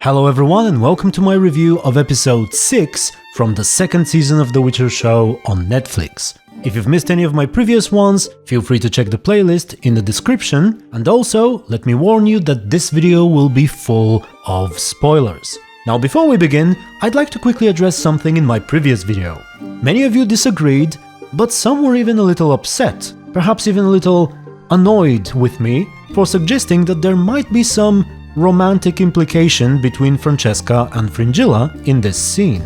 Hello everyone and welcome to my review of episode 6 from the second season of The Witcher show on Netflix. If you've missed any of my previous ones, feel free to check the playlist in the description, and also let me warn you that this video will be full of spoilers. Now before we begin, I'd like to quickly address something in my previous video. Many of you disagreed, but some were even a little upset, perhaps even a little annoyed with me for suggesting that there might be some romantic implication between Franceska and Fringilla in this scene.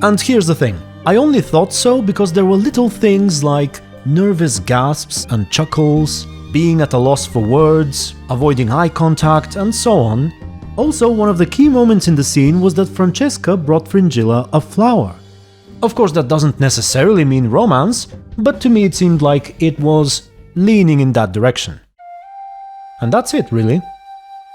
And here's the thing, I only thought so because there were little things like nervous gasps and chuckles, being at a loss for words, avoiding eye contact, and so on. Also, one of the key moments in the scene was that Franceska brought Fringilla a flower. Of course, that doesn't necessarily mean romance, but to me it seemed like it was leaning in that direction. And that's it, really.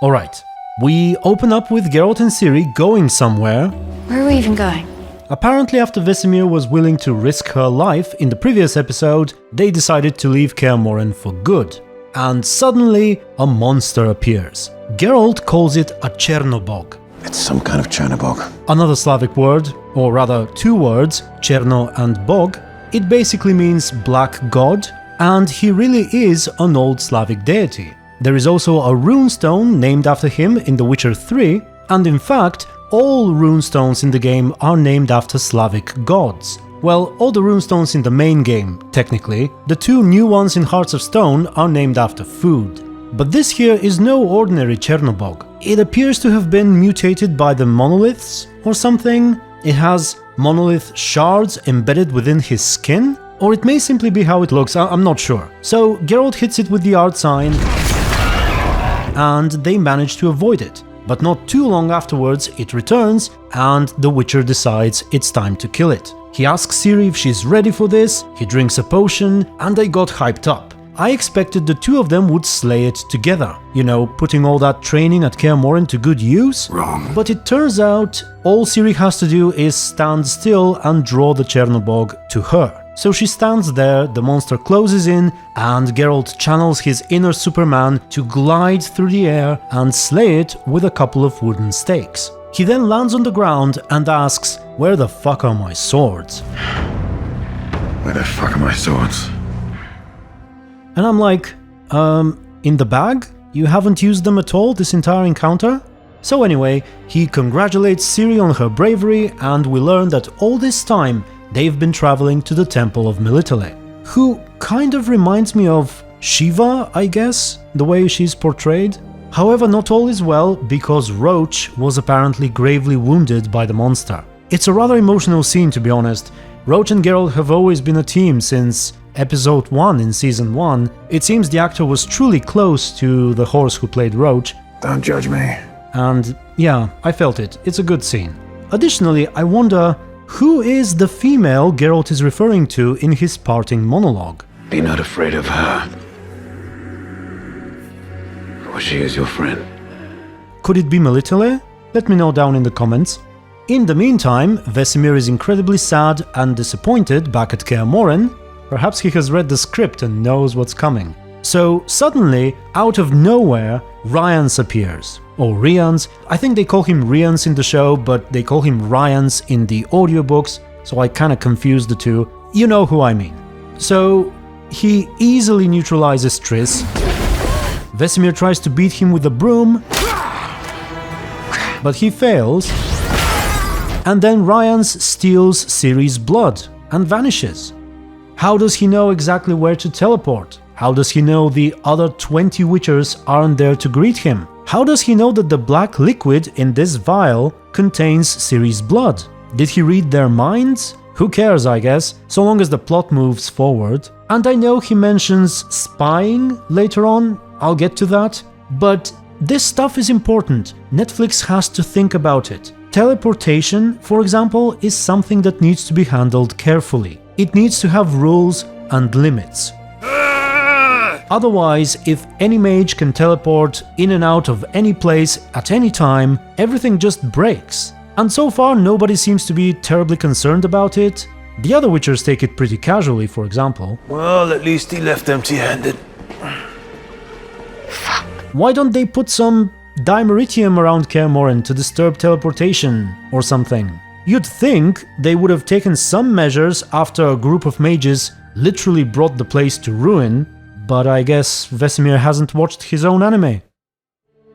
Alright. We open up with Geralt and Ciri going somewhere. Where are we even going? Apparently after Vesemir was willing to risk her life in the previous episode, they decided to leave Kaer Morhen for good. And suddenly, a monster appears. Geralt calls it a Chernobog. It's some kind of Chernobog. Another Slavic word, or rather two words, Cherno and Bog. It basically means black god, and he really is an old Slavic deity. There is also a runestone named after him in The Witcher 3, and in fact, all runestones in the game are named after Slavic gods. Well, all the runestones in the main game, technically. The two new ones in Hearts of Stone are named after food. But this here is no ordinary Chernobog. It appears to have been mutated by the monoliths or something. It has monolith shards embedded within his skin, or it may simply be how it looks, I'm not sure. So Geralt hits it with the art sign, and they manage to avoid it. But not too long afterwards it returns, and the Witcher decides it's time to kill it. He asks Ciri if she's ready for this, he drinks a potion, and they got hyped up. I expected the two of them would slay it together, you know, putting all that training at Kaer Morhen to good use. Wrong. But it turns out all Ciri has to do is stand still and draw the Chernobog to her. So she stands there, the monster closes in, and Geralt channels his inner Superman to glide through the air and slay it with a couple of wooden stakes. He then lands on the ground and asks, "Where the fuck are my swords?" Where the fuck are my swords? And I'm like, in the bag? You haven't used them at all this entire encounter? So anyway, he congratulates Ciri on her bravery, and we learn that all this time they've been traveling to the Temple of Melitele, who kind of reminds me of Shiva, I guess, the way she's portrayed. However, not all is well, because Roach was apparently gravely wounded by the monster. It's a rather emotional scene, to be honest. Roach and Geralt have always been a team since episode 1 in season 1. It seems the actor was truly close to the horse who played Roach. Don't judge me. And yeah, I felt it. It's a good scene. Additionally, I wonder, who is the female Geralt is referring to in his parting monologue? Be not afraid of her, for she is your friend. Could it be Melitele? Let me know down in the comments. In the meantime, Vesemir is incredibly sad and disappointed back at Kaer Morhen. Perhaps he has read the script and knows what's coming. So suddenly, out of nowhere, Rience appears. Or Rience. I think they call him Rience in the show, but they call him Rience in the audiobooks, so I kinda confused the two. You know who I mean. So he easily neutralizes Triss. Vesemir tries to beat him with a broom, but he fails. And then Rience steals Ciri's blood and vanishes. How does he know exactly where to teleport? How does he know the other 20 Witchers aren't there to greet him? How does he know that the black liquid in this vial contains Ciri's blood? Did he read their minds? Who cares, I guess, so long as the plot moves forward. And I know he mentions spying later on, I'll get to that. But this stuff is important. Netflix has to think about it. Teleportation, for example, is something that needs to be handled carefully. It needs to have rules and limits. Otherwise, if any mage can teleport in and out of any place at any time, everything just breaks. And so far nobody seems to be terribly concerned about it. The other Witchers take it pretty casually, for example. Well, at least he left empty-handed. Why don't they put some dimeritium around Kaer Morhen to disturb teleportation or something. You'd think they would have taken some measures after a group of mages literally brought the place to ruin, but I guess Vesemir hasn't watched his own anime.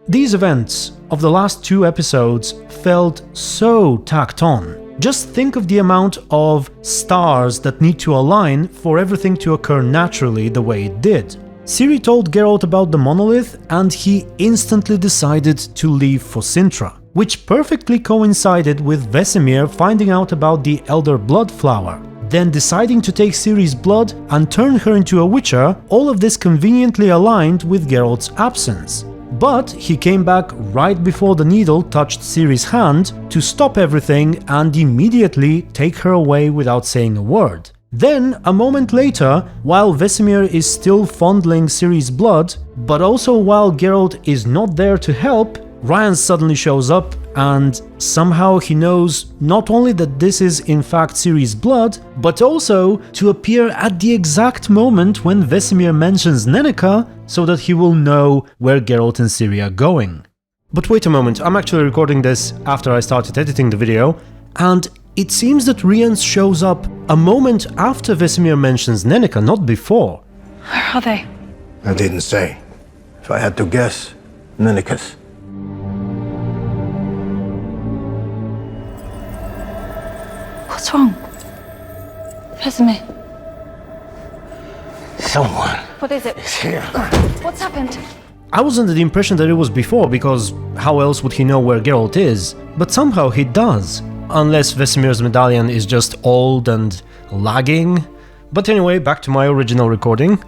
These events of the last 2 episodes felt so tacked on. Just think of the amount of stars that need to align for everything to occur naturally the way it did. Ciri told Geralt about the monolith and he instantly decided to leave for Sintra, which perfectly coincided with Vesemir finding out about the Elder Blood Flower, then deciding to take Ciri's blood and turn her into a witcher. All of this conveniently aligned with Geralt's absence. But he came back right before the needle touched Ciri's hand to stop everything and immediately take her away without saying a word. Then, a moment later, while Vesemir is still fondling Ciri's blood, but also while Geralt is not there to help, Rience suddenly shows up and somehow he knows not only that this is in fact Ciri's blood, but also to appear at the exact moment when Vesemir mentions Neneke so that he will know where Geralt and Ciri are going. But wait a moment, I'm actually recording this after I started editing the video, and it seems that Rience shows up a moment after Vesemir mentions Neneke, not before. Where are they? I didn't say. If I had to guess, Neneke's. What's wrong? Vesemir. Someone What is it? is here. What's happened? I was under the impression that it was before, because how else would he know where Geralt is? But somehow he does. Unless Vesemir's medallion is just old and lagging. But anyway, back to my original recording.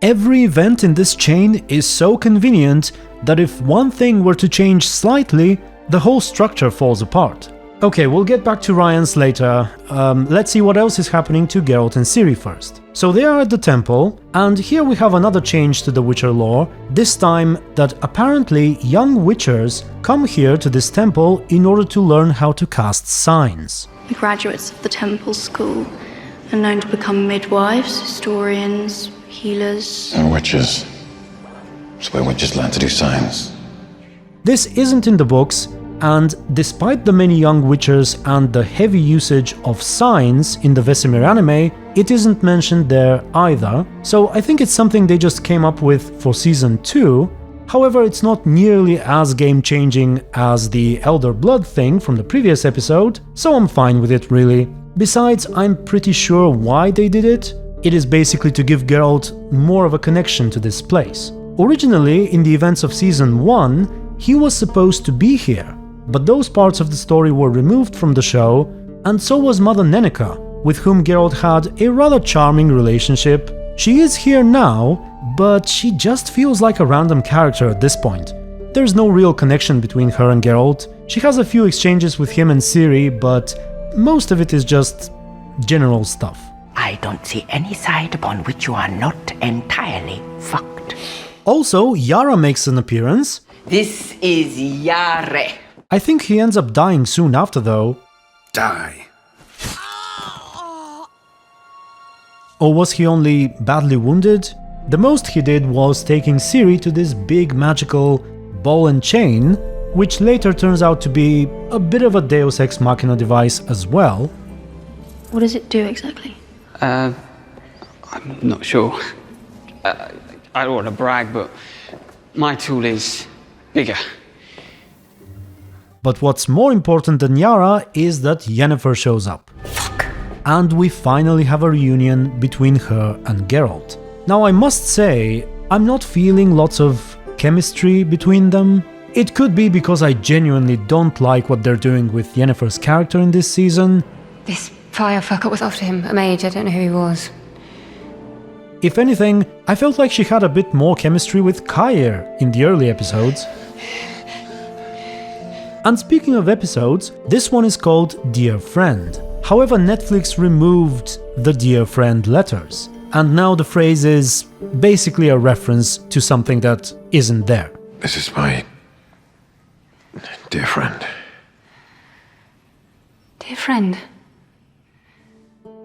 Every event in this chain is so convenient that if one thing were to change slightly, the whole structure falls apart. Okay, we'll get back to Rience later. Let's see what else is happening to Geralt and Ciri first. So they are at the temple, and here we have another change to the Witcher lore, this time that apparently young Witchers come here to this temple in order to learn how to cast signs. The graduates of the temple school are known to become midwives, historians, healers. And witches. It's where witches learn to do signs. This isn't in the books, and despite the many young Witchers and the heavy usage of signs in the Vesemir anime, it isn't mentioned there either, so I think it's something they just came up with for Season 2. However, it's not nearly as game-changing as the Elder Blood thing from the previous episode, so I'm fine with it really. Besides, I'm pretty sure why they did it. It is basically to give Geralt more of a connection to this place. Originally, in the events of Season 1, he was supposed to be here, but those parts of the story were removed from the show, and so was Mother Neneke, with whom Geralt had a rather charming relationship. She is here now, but she just feels like a random character at this point. There's no real connection between her and Geralt. She has a few exchanges with him and Ciri, but most of it is just general stuff. I don't see any side upon which you are not entirely fucked. Also, Jarre makes an appearance. This is Jarre. I think he ends up dying soon after though. Die. Or was he only badly wounded? The most he did was taking Ciri to this big magical ball and chain, which later turns out to be a bit of a Deus Ex Machina device as well. What does it do exactly? I'm not sure. I don't want to brag, but my tool is bigger. But what's more important than Jarre is that Yennefer shows up. Fuck. And we finally have a reunion between her and Geralt. Now I must say, I'm not feeling lots of chemistry between them. It could be because I genuinely don't like what they're doing with Yennefer's character in this season. This firefucker was after him, a mage, I don't know who he was. If anything, I felt like she had a bit more chemistry with Kaer in the early episodes. And speaking of episodes, this one is called Dear Friend. However, Netflix removed the Dear Friend letters, and now the phrase is basically a reference to something that isn't there. This is my dear friend. Dear friend.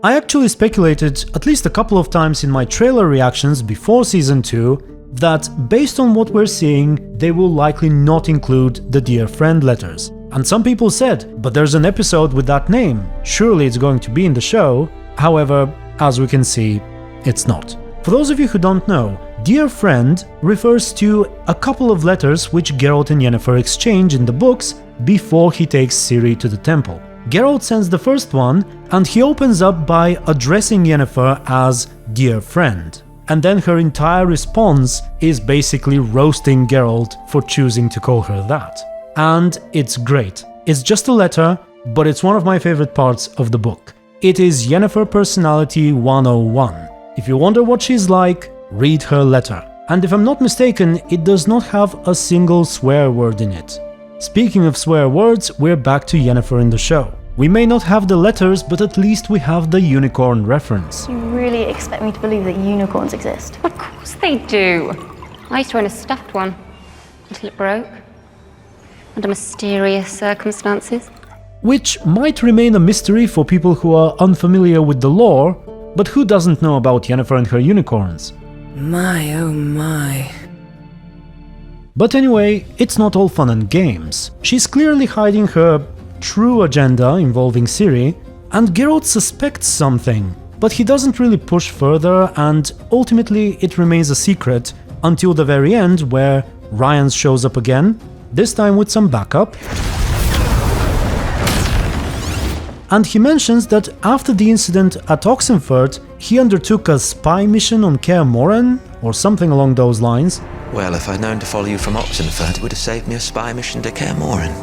I actually speculated at least a couple of times in my trailer reactions before Season 2 that based on what we're seeing, they will likely not include the Dear Friend letters. And some people said, but there's an episode with that name, surely it's going to be in the show. However, as we can see, it's not. For those of you who don't know, Dear Friend refers to a couple of letters which Geralt and Yennefer exchange in the books before he takes Ciri to the temple. Geralt sends the first one, and he opens up by addressing Yennefer as Dear Friend. And then her entire response is basically roasting Geralt for choosing to call her that. And it's great. It's just a letter, but it's one of my favorite parts of the book. It is Yennefer Personality 101. If you wonder what she's like, read her letter. And if I'm not mistaken, it does not have a single swear word in it. Speaking of swear words, we're back to Yennefer in the show. We may not have the letters, but at least we have the unicorn reference. You really expect me to believe that unicorns exist? Of course they do. I used to own a stuffed one until it broke. Under mysterious circumstances. Which might remain a mystery for people who are unfamiliar with the lore, but who doesn't know about Yennefer and her unicorns? My oh my. But anyway, it's not all fun and games. She's clearly hiding her true agenda involving Ciri, and Geralt suspects something, but he doesn't really push further, and ultimately it remains a secret until the very end, where Rience shows up again, this time with some backup. And he mentions that after the incident at Oxenfurt, he undertook a spy mission on Kaer Morhen, or something along those lines. Well, if I'd known to follow you from Oxenfurt, it would have saved me a spy mission to Kaer Morhen.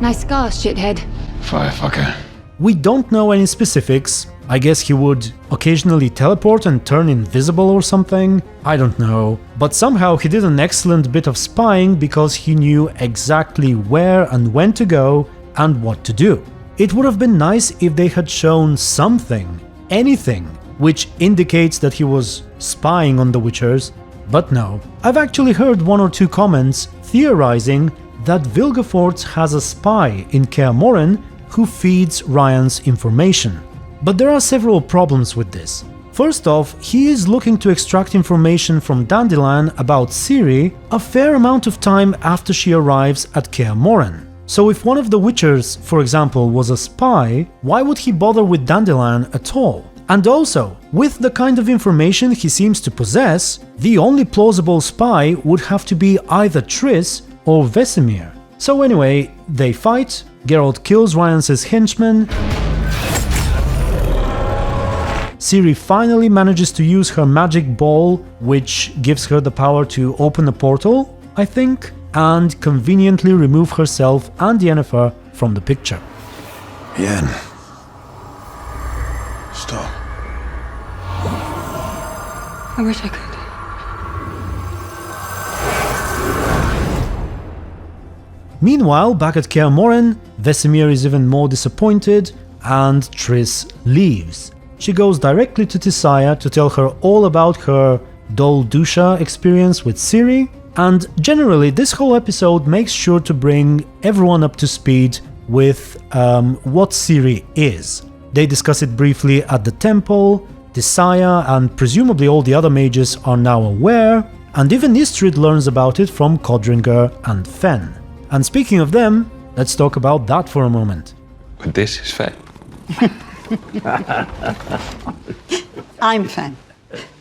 Nice scars, shithead. Firefucker. We don't know any specifics. I guess he would occasionally teleport and turn invisible or something. I don't know. But somehow he did an excellent bit of spying because he knew exactly where and when to go and what to do. It would have been nice if they had shown something, anything, which indicates that he was spying on the Witchers, but no. I've actually heard one or two comments theorizing that Vilgefortz has a spy in Kaer Morhen who feeds Rience information. But there are several problems with this. First off, he is looking to extract information from Dandelion about Ciri a fair amount of time after she arrives at Kaer Morhen. So if one of the Witchers, for example, was a spy, why would he bother with Dandelion at all? And also, with the kind of information he seems to possess, the only plausible spy would have to be either Triss or Vesemir. So anyway, they fight, Geralt kills Rience's henchman, Ciri finally manages to use her magic ball, which gives her the power to open a portal, I think, and conveniently remove herself and Yennefer from the picture. Yen. Stop. I wish I could. Meanwhile, back at Kaer Morhen, Vesemir is even more disappointed, and Triss leaves. She goes directly to Tissaia to tell her all about her Dol Dusha experience with Ciri, and generally this whole episode makes sure to bring everyone up to speed with what Ciri is. They discuss it briefly at the temple, Tissaia and presumably all the other mages are now aware, and even Istrid learns about it from Codringer and Fen. And speaking of them, let's talk about that for a moment. But this is Fen. I'm Fen.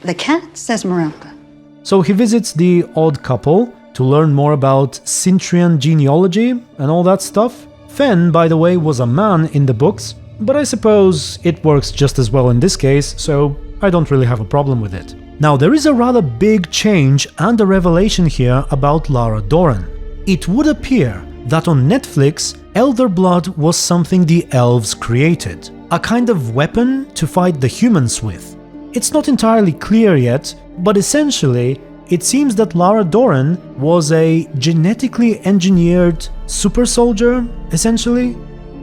The cat's Esmeralda. So he visits the odd couple to learn more about Cintrian genealogy and all that stuff. Fen, by the way, was a man in the books, but I suppose it works just as well in this case, so I don't really have a problem with it. Now, there is a rather big change and a revelation here about Lara Dorren. It would appear that on Netflix, Elder Blood was something the elves created, a kind of weapon to fight the humans with. It's not entirely clear yet, but essentially, it seems that Lara Dorren was a genetically engineered super soldier, essentially.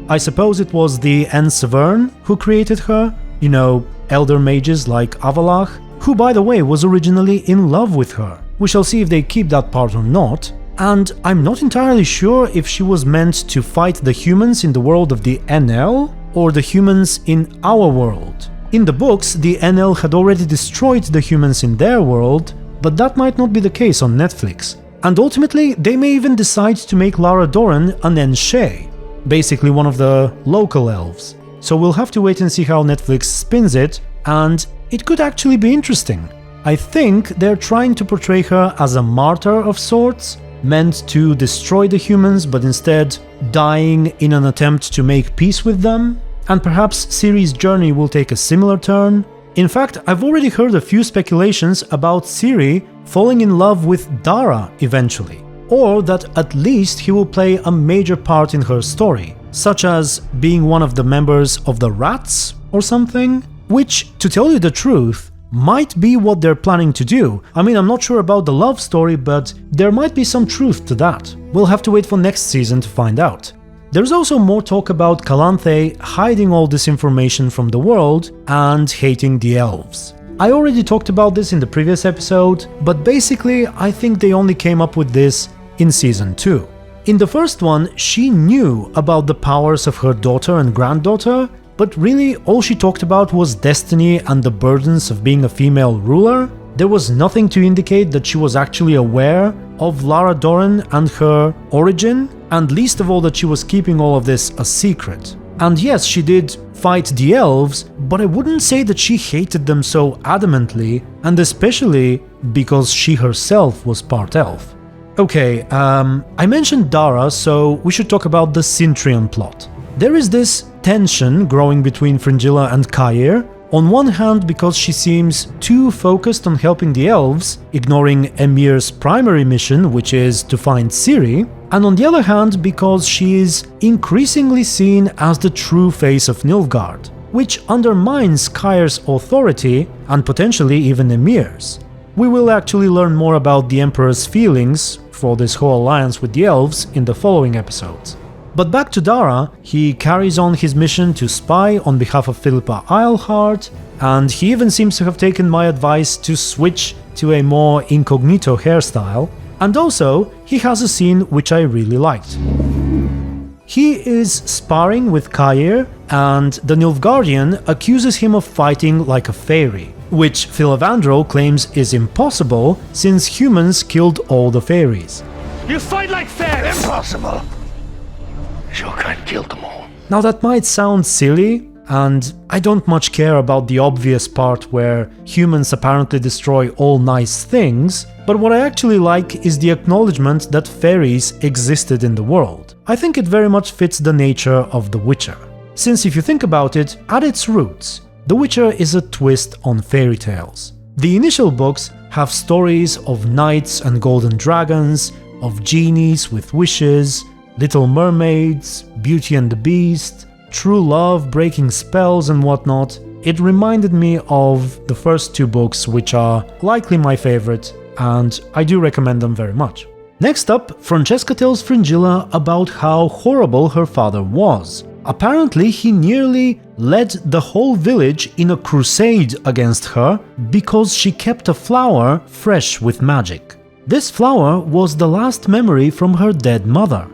I suppose it was the En-Severn who created her, you know, elder mages like Avalach, who by the way was originally in love with her. We shall see if they keep that part or not. And I'm not entirely sure if she was meant to fight the humans in the world of the NL or the humans in our world. In the books, the NL had already destroyed the humans in their world, but that might not be the case on Netflix. And ultimately, they may even decide to make Lara Dorren an Enshe, basically one of the local elves. So we'll have to wait and see how Netflix spins it, and it could actually be interesting. I think they're trying to portray her as a martyr of sorts, meant to destroy the humans but instead dying in an attempt to make peace with them, and perhaps Ciri's journey will take a similar turn. In fact, I've already heard a few speculations about Ciri falling in love with Dara eventually, or that at least he will play a major part in her story, such as being one of the members of the Rats or something, which, to tell you the truth, might be what they're planning to do. I mean, I'm not sure about the love story, but there might be some truth to that. We'll have to wait for next season to find out. There's also more talk about Calanthe hiding all this information from the world and hating the elves. I already talked about this in the previous episode, but basically I think they only came up with this in season 2. In the first one, she knew about the powers of her daughter and granddaughter, but really all she talked about was destiny and the burdens of being a female ruler. There was nothing to indicate that she was actually aware of Lara Dorren and her origin, and least of all that she was keeping all of this a secret. And yes, she did fight the elves, but I wouldn't say that she hated them so adamantly, and especially because she herself was part elf. Okay, I mentioned Dara, so we should talk about the Cintrian plot. There is this tension growing between Fringilla and Kaer. On one hand, because she seems too focused on helping the elves, ignoring Emir's primary mission, which is to find Ciri, and on the other hand, because she is increasingly seen as the true face of Nilfgaard, which undermines Kaer's authority and potentially even Emir's. We will actually learn more about the Emperor's feelings for this whole alliance with the elves in the following episodes. But back to Dara, he carries on his mission to spy on behalf of Philippa Eilhart, and he even seems to have taken my advice to switch to a more incognito hairstyle, and also he has a scene which I really liked. He is sparring with Kaer, and the Nilfgaardian accuses him of fighting like a fairy, which Filavandro claims is impossible since humans killed all the fairies. You fight like fairies! Impossible! Your kind killed them all. Now that might sound silly, and I don't much care about the obvious part where humans apparently destroy all nice things, but what I actually like is the acknowledgement that fairies existed in the world. I think it very much fits the nature of The Witcher. Since if you think about it, at its roots, The Witcher is a twist on fairy tales. The initial books have stories of knights and golden dragons, of genies with wishes, Little Mermaids, Beauty and the Beast, true love breaking spells and whatnot. It reminded me of the first 2 books, which are likely my favorite, and I do recommend them very much. Next up, Franceska tells Fringilla about how horrible her father was. Apparently, he nearly led the whole village in a crusade against her because she kept a flower fresh with magic. This flower was the last memory from her dead mother.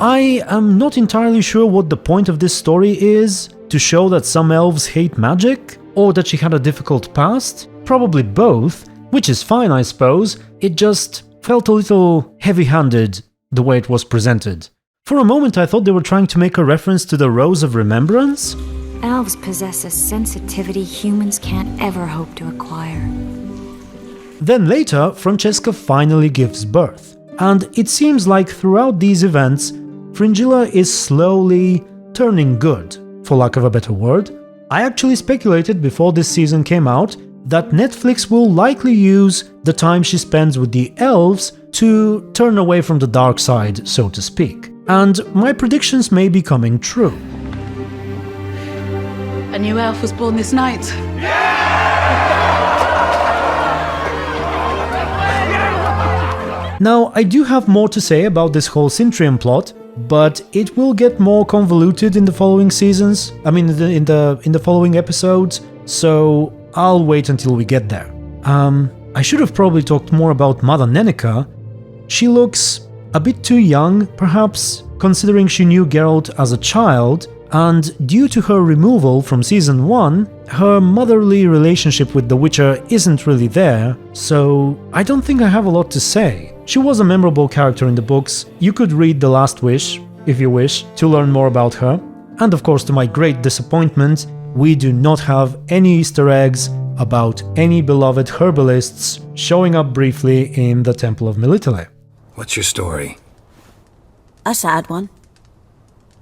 I am not entirely sure what the point of this story is, to show that some elves hate magic, or that she had a difficult past, probably both, which is fine I suppose, it just felt a little heavy-handed the way it was presented. For a moment I thought they were trying to make a reference to the Rose of Remembrance. Elves possess a sensitivity humans can't ever hope to acquire. Then later, Franceska finally gives birth, and it seems like throughout these events, Fringilla is slowly turning good, for lack of a better word. I actually speculated before this season came out that Netflix will likely use the time she spends with the elves to turn away from the dark side, so to speak. And my predictions may be coming true. A new elf was born this night. Now, I do have more to say about this whole Cintrian plot, but it will get more convoluted in the following seasons, in the following episodes, so I'll wait until we get there. I should have probably talked more about Mother Neneke. She looks a bit too young, perhaps, considering she knew Geralt as a child, and due to her removal from season 1, her motherly relationship with the Witcher isn't really there, so I don't think I have a lot to say. She was a memorable character in the books. You could read The Last Wish, if you wish, to learn more about her. And of course, to my great disappointment, we do not have any Easter eggs about any beloved herbalists showing up briefly in the Temple of Melitele. What's your story? A sad one.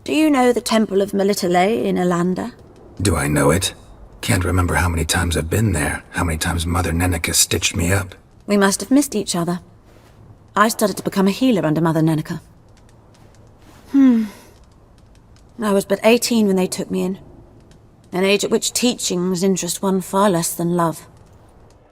Do you know the Temple of Melitele in Alanda? Do I know it? Can't remember how many times I've been there, how many times Mother Neneke stitched me up. We must have missed each other. I started to become a healer under Mother Neneke. I was but 18 when they took me in. An age at which teachings interest one far less than love.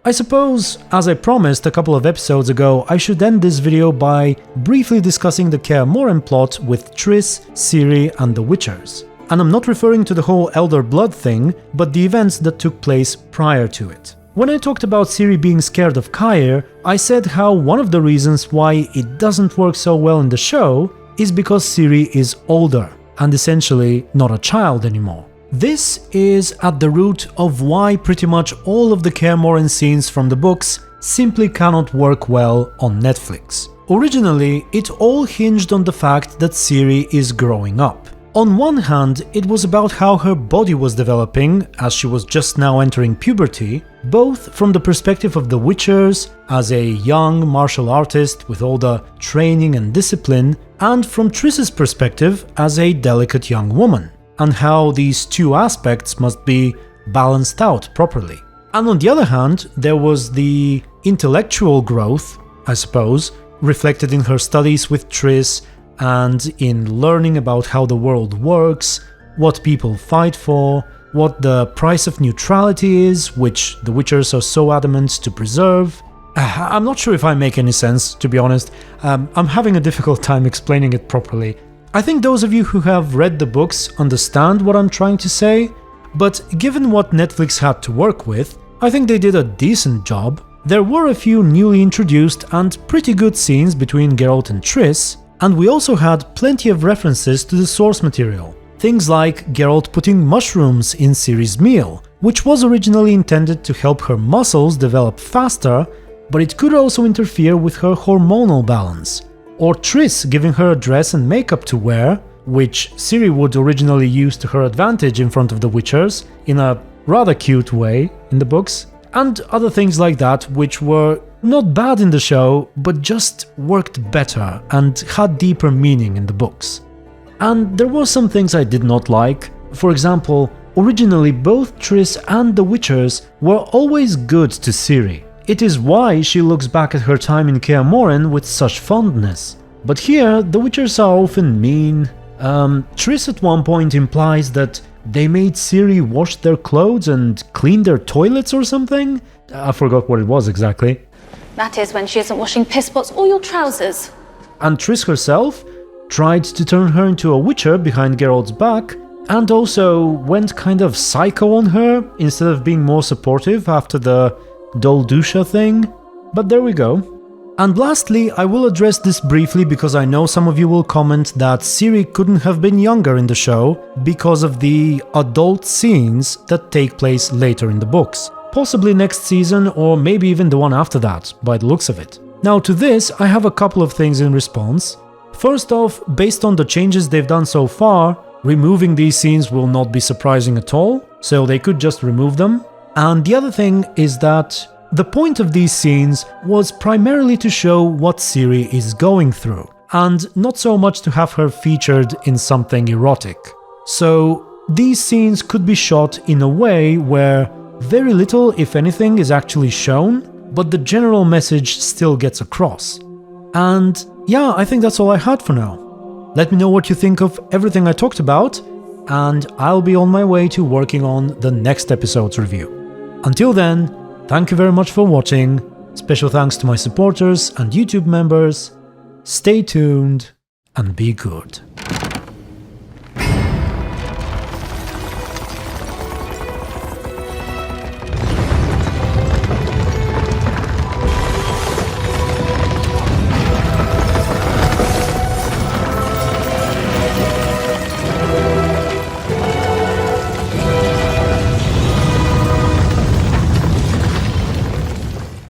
I suppose, as I promised a couple of episodes ago, I should end this video by briefly discussing the Kaer Morhen plot with Triss, Ciri and the Witchers. And I'm not referring to the whole Elder Blood thing, but the events that took place prior to it. When I talked about Ciri being scared of Kaer, I said how one of the reasons why it doesn't work so well in the show is because Ciri is older, and essentially not a child anymore. This is at the root of why pretty much all of the Kaer Morhen scenes from the books simply cannot work well on Netflix. Originally, it all hinged on the fact that Ciri is growing up. On one hand, it was about how her body was developing as she was just now entering puberty, both from the perspective of the Witchers as a young martial artist with all the training and discipline, and from Triss's perspective as a delicate young woman, and how these two aspects must be balanced out properly. And on the other hand, there was the intellectual growth, I suppose, reflected in her studies with Triss and in learning about how the world works, what people fight for, what the price of neutrality is, which the Witchers are so adamant to preserve. I'm not sure if I make any sense, to be honest. I'm having a difficult time explaining it properly. I think those of you who have read the books understand what I'm trying to say, but given what Netflix had to work with, I think they did a decent job. There were a few newly introduced and pretty good scenes between Geralt and Triss, and we also had plenty of references to the source material. Things like Geralt putting mushrooms in Ciri's meal, which was originally intended to help her muscles develop faster, but it could also interfere with her hormonal balance. Or Triss giving her a dress and makeup to wear, which Ciri would originally use to her advantage in front of the Witchers, in a rather cute way in the books, and other things like that which were not bad in the show, but just worked better and had deeper meaning in the books. And there were some things I did not like. For example, originally both Triss and the Witchers were always good to Ciri. It is why she looks back at her time in Kaer Morhen with such fondness. But here, the Witchers are often mean. Triss at one point implies that they made Ciri wash their clothes and clean their toilets or something? I forgot what it was exactly. That is when she isn't washing piss pots or your trousers. And Triss herself tried to turn her into a Witcher behind Geralt's back, and also went kind of psycho on her instead of being more supportive after the Doldusha thing. But there we go. And lastly, I will address this briefly because I know some of you will comment that Ciri couldn't have been younger in the show because of the adult scenes that take place later in the books. Possibly next season or maybe even the one after that, by the looks of it. Now to this, I have a couple of things in response. First off, based on the changes they've done so far, removing these scenes will not be surprising at all, so they could just remove them. And the other thing is that the point of these scenes was primarily to show what Ciri is going through, and not so much to have her featured in something erotic. So these scenes could be shot in a way where very little, if anything, is actually shown, but the general message still gets across. And yeah, I think that's all I had for now. Let me know what you think of everything I talked about, and I'll be on my way to working on the next episode's review. Until then, thank you very much for watching. Special thanks to my supporters and YouTube members. Stay tuned and be good.